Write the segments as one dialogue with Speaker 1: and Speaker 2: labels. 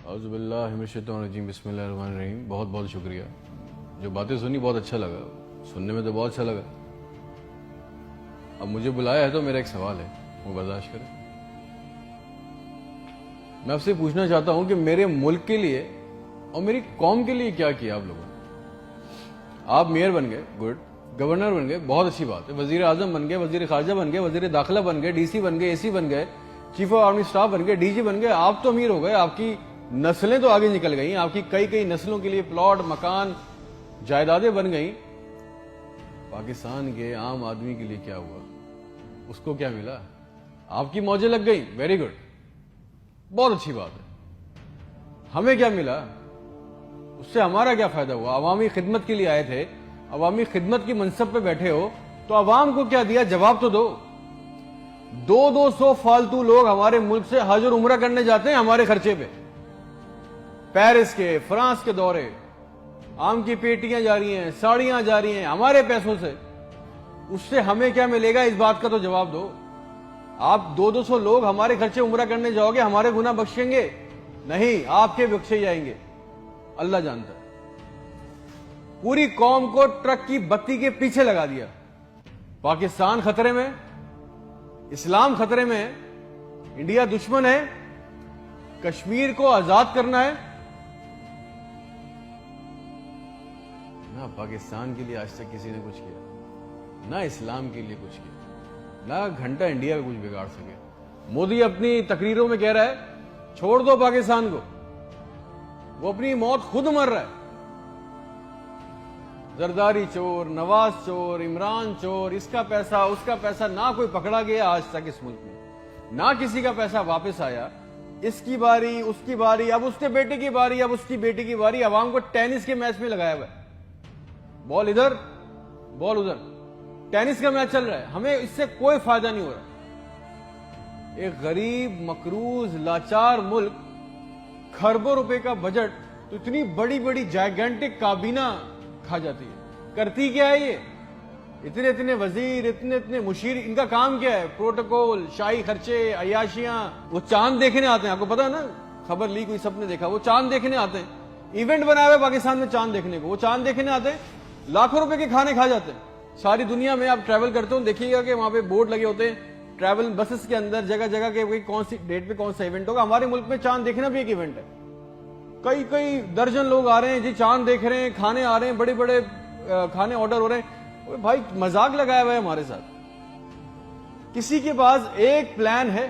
Speaker 1: اعوذ باللہ من الشیطان الرجیم، بسم اللہ الرحمن الرحیم۔ بہت بہت شکریہ، جو باتیں سنی بہت اچھا لگا، سننے میں تو بہت اچھا لگا۔ اب مجھے بلایا ہے تو میرا ایک سوال ہے، وہ برداشت کریں۔ میں آپ سے پوچھنا چاہتا ہوں کہ میرے ملک کے لیے اور میری قوم کے لیے کیا کیا آپ لوگوں نے؟ آپ میئر بن گئے، گڈ، گورنر بن گئے، بہت اچھی بات ہے، وزیر اعظم بن گئے، وزیر خارجہ بن گئے، وزیر داخلہ بن گئے، ڈی سی بن گئے، اے سی بن گئے، چیف آف آرمی اسٹاف بن گئے، ڈی جی بن گئے۔ آپ تو امیر ہو گئے، آپ کی نسلیں تو آگے نکل گئیں، آپ کی کئی نسلوں کے لیے پلاٹ، مکان، جائیدادیں بن گئیں۔ پاکستان کے عام آدمی کے لیے کیا ہوا؟ اس کو کیا ملا؟ آپ کی موجیں لگ گئیں، ویری گڈ، بہت اچھی بات ہے۔ ہمیں کیا ملا؟ اس سے ہمارا کیا فائدہ ہوا؟ عوامی خدمت کے لیے آئے تھے، عوامی خدمت کی منصب پہ بیٹھے ہو تو عوام کو کیا دیا؟ جواب تو دو۔ 200 فالتو لوگ ہمارے ملک سے حج اور عمرہ کرنے جاتے ہیں ہمارے خرچے پہ، پیرس کے، فرانس کے دورے، آم کی پیٹیاں جا رہی ہیں، ساڑیاں جا رہی ہیں ہمارے پیسوں سے۔ اس سے ہمیں کیا ملے گا؟ اس بات کا تو جواب دو۔ آپ 200 لوگ ہمارے خرچے عمرہ کرنے جاؤ گے، ہمارے گناہ بخشیں گے؟ نہیں، آپ کے بخشے جائیں گے، اللہ جانتا ہے۔ پوری قوم کو ٹرک کی بتی کے پیچھے لگا دیا۔ پاکستان خطرے میں، اسلام خطرے میں ہے، انڈیا دشمن ہے، کشمیر کو آزاد کرنا ہے۔ نہ پاکستان کے لیے آج تک کسی نے کچھ کیا، نہ اسلام کے لیے کچھ کیا، نہ گھنٹہ انڈیا کا کچھ بگاڑ سکے۔ مودی اپنی تقریروں میں کہہ رہا ہے چھوڑ دو پاکستان کو، وہ اپنی موت خود مر رہا ہے۔ زرداری چور، نواز چور، عمران چور، اس کا پیسہ اس کا پیسہ، نہ کوئی پکڑا گیا آج تک اس ملک میں، نہ کسی کا پیسہ واپس آیا۔ اس کی باری، اس کی باری، اب اس کے بیٹے کی باری، اب اس کی بیٹی کی باری۔ عوام کو ٹینس کے میچ میں لگایا ہوا ہے، بال ادھر بال ادھر، ٹینس کا میچ چل رہا ہے، ہمیں اس سے کوئی فائدہ نہیں ہو رہا۔ ایک غریب، مقروض، لاچار ملک، کھربوں روپے کا بجٹ تو اتنی بڑی بڑی جائگنٹک کابینہ کھا جاتی ہے۔ کرتی کیا ہے یہ؟ اتنے وزیر، اتنے مشیر، ان کا کام کیا ہے؟ پروٹوکول، شاہی خرچے، عیاشیاں۔ وہ چاند دیکھنے آتے ہیں، آپ کو پتا ہے نا، خبر لیک ہوئی، سب نے دیکھا، وہ چاند دیکھنے آتے ہیں، ایونٹ بنا ہوا ہے پاکستان میں چاند دیکھنے کو، وہ چاند دیکھنے آتے ہیں، لاکھوں روپے کے کھانے کھا جاتے ہیں۔ ساری دنیا میں آپ ٹریول کرتے ہو، دیکھیے گا کہ وہاں پہ بورڈ لگے ہوتے ہیں ٹریول بسز کے اندر، جگہ جگہ کے کون سی ڈیٹ پہ کون سا ایونٹ ہوگا۔ ہمارے ملک میں چاند دیکھنا بھی ایک ایونٹ ہے، کئی درجن لوگ آ رہے ہیں جی، چاند دیکھ رہے ہیں، کھانے آ رہے ہیں، بڑے بڑے کھانے آرڈر ہو رہے ہیں۔ بھائی مذاق لگایا ہوا ہے ہمارے ساتھ۔ کسی کے پاس ایک پلان ہے؟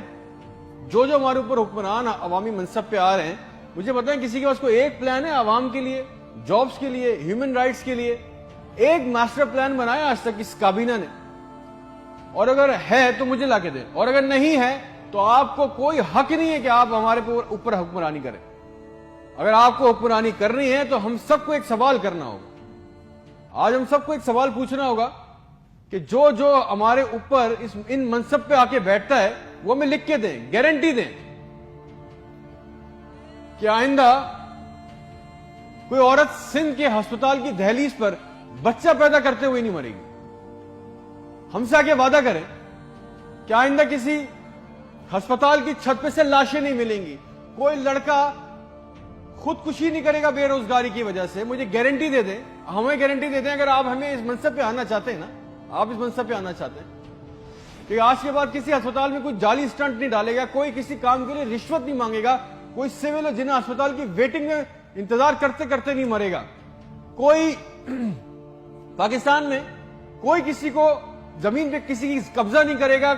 Speaker 1: جو ہمارے اوپر حکمران عوامی منصب پہ آ رہے ہیں، مجھے بتائیں کسی کے پاس کوئی ایک پلان ہے عوام کے لیے، جابز کے لیے، ہیومن رائٹس کے لیے؟ ایک ماسٹر پلان بنایا آج تک اس کابینہ نے؟ اور اگر ہے تو مجھے لا کے دیں، اور اگر نہیں ہے تو آپ کو کوئی حق نہیں ہے کہ آپ ہمارے اوپر حکمرانی کریں۔ اگر آپ کو حکمرانی کرنی ہے تو ہم سب کو ایک سوال کرنا ہوگا، آج ہم سب کو ایک سوال پوچھنا ہوگا کہ جو ہمارے اوپر ان منصب پہ آ کے بیٹھتا ہے وہ ہمیں لکھ کے دیں، گارنٹی دیں کہ آئندہ کوئی عورت سندھ کے ہسپتال کی دہلیز پر بچہ پیدا کرتے ہوئے نہیں مرے گی۔ ہم سے آگے وعدہ کریں کہ آئندہ کسی ہسپتال کی چھت پہ سے لاشیں نہیں ملیں گی، کوئی لڑکا خودکشی نہیں کرے گا بے روزگاری کی وجہ سے۔ مجھے گارنٹی دے دیں، ہمیں گارنٹی دے دیں، اگر آپ ہمیں اس منصب پہ آنا چاہتے ہیں نا، آپ اس منصب پہ آنا چاہتے ہیں کہ آج کے بعد کسی ہسپتال میں کوئی جعلی سٹنٹ نہیں ڈالے گا، کوئی کسی کام کے لیے رشوت نہیں مانگے گا، کوئی سول جنہ ہسپتال کی ویٹنگ میں انتظار کرتے کرتے نہیں مرے گا، کوئی پاکستان میں کوئی کسی کو زمین پہ کسی کی قبضہ نہیں کرے گا،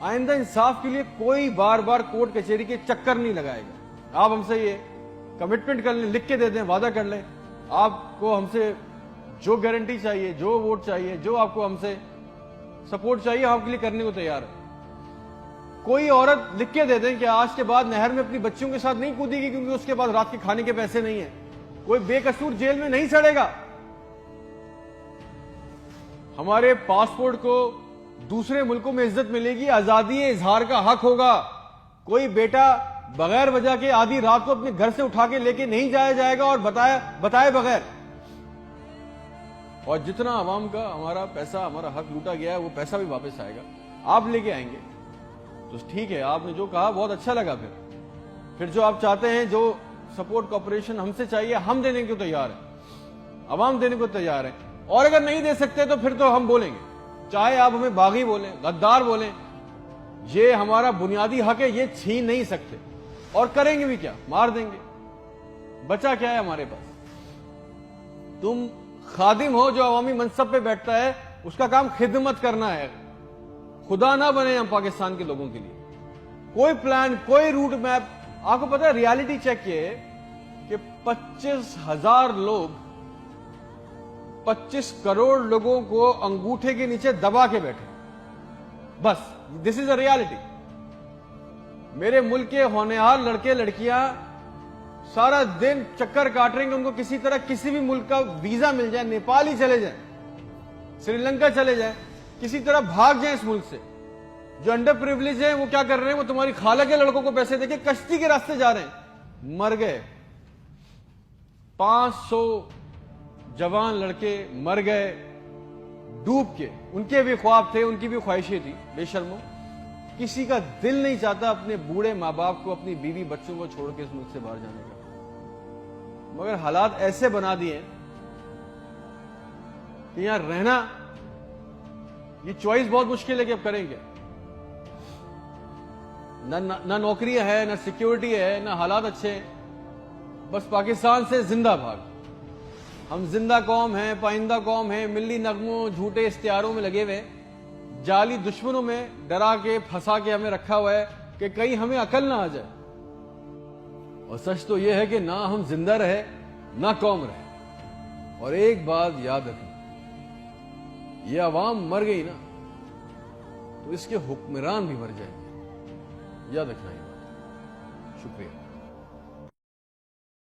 Speaker 1: آئندہ انصاف کے لیے کوئی بار بار کورٹ کچہری کے چکر نہیں لگائے گا۔ آپ ہم سے یہ کمٹمنٹ کر لیں، لکھ کے دے دیں، وعدہ کر لیں، آپ کو ہم سے جو گارنٹی چاہیے، جو ووٹ چاہیے، جو آپ کو ہم سے سپورٹ چاہیے، آپ کے لیے کرنے کو تیار ہے۔ کوئی عورت لکھ کے دے دیں کہ آج کے بعد نہر میں اپنی بچیوں کے ساتھ نہیں کودے گی کیونکہ اس کے پاس رات کے کھانے کے پیسے نہیں ہیں، کوئی بے قصور جیل میں نہیں سڑے گا، ہمارے پاسپورٹ کو دوسرے ملکوں میں عزت ملے گی، آزادی اظہار کا حق ہوگا، کوئی بیٹا بغیر وجہ کے آدھی رات کو اپنے گھر سے اٹھا کے لے کے نہیں جایا جائے گا اور بتائے بغیر۔ اور جتنا عوام کا ہمارا پیسہ، ہمارا حق لوٹا گیا ہے، وہ پیسہ بھی واپس آئے گا، آپ لے کے آئیں گے تو ٹھیک ہے۔ آپ نے جو کہا بہت اچھا لگا۔ پھر جو آپ چاہتے ہیں، جو سپورٹ کوپریشن ہم سے چاہیے، ہم دینے کو تیار ہیں، عوام دینے کو تیار ہے، اور اگر نہیں دے سکتے تو پھر تو ہم بولیں گے، چاہے آپ ہمیں باغی بولیں، غدار بولیں، یہ ہمارا بنیادی حق ہے، یہ چھین نہیں سکتے، اور کریں گے بھی کیا، مار دیں گے، بچا کیا ہے ہمارے پاس؟ تم خادم ہو جو عوامی منصب پہ بیٹھتا ہے، اس کا کام خدمت کرنا ہے، خدا نہ بنے ہم پاکستان کے لوگوں کے لیے۔ کوئی پلان، کوئی روٹ میپ، آپ کو پتا ہے ریالٹی چیک یہ ہے کہ 25,000 لوگ 25 کروڑ لوگوں کو انگوٹھے کے نیچے دبا کے بیٹھے، بس دس از اے ریالٹی۔ میرے ملک کے ہونہار لڑکے لڑکیاں سارا دن چکر کاٹ رہے ہیں کہ ان کو کسی طرح کسی بھی ملک کا ویزا مل جائے، نیپال ہی چلے جائیں، سری لنکا چلے جائیں، کسی طرح بھاگ جائیں اس ملک سے۔ جو انڈر پریویلیج ہیں وہ کیا کر رہے ہیں؟ وہ تمہاری خالہ کے لڑکوں کو پیسے دے کے کشتی کے راستے جا رہے ہیں، مر گئے 500 جوان لڑکے مر گئے ڈوب کے، ان کے بھی خواب تھے، ان کی بھی خواہشیں تھی، بے شرمو۔ کسی کا دل نہیں چاہتا اپنے بوڑھے ماں باپ کو، اپنی بیوی بچوں کو چھوڑ کے اس ملک سے باہر جانے کا، مگر حالات ایسے بنا دیے کہ یہاں رہنا، یہ چوائس بہت مشکل ہے کہ اب کریں گے، نہ نوکریاں ہے، نہ سیکیورٹی ہے، نہ حالات اچھے ہیں، بس پاکستان سے زندہ بھاگ۔ ہم زندہ قوم ہیں، پائندہ قوم ہیں، ملی نغموں جھوٹے اشتہاروں میں لگے ہوئے، جعلی دشمنوں میں ڈرا کے پھنسا کے ہمیں رکھا ہوا ہے کہ کہیں ہمیں عقل نہ آ جائے، اور سچ تو یہ ہے کہ نہ ہم زندہ رہے نہ قوم رہے۔ اور ایک بات یاد رکھنا، یہ عوام مر گئی نا تو اس کے حکمران بھی مر جائیں گے، یاد رکھنا یہ بات۔ شکریہ۔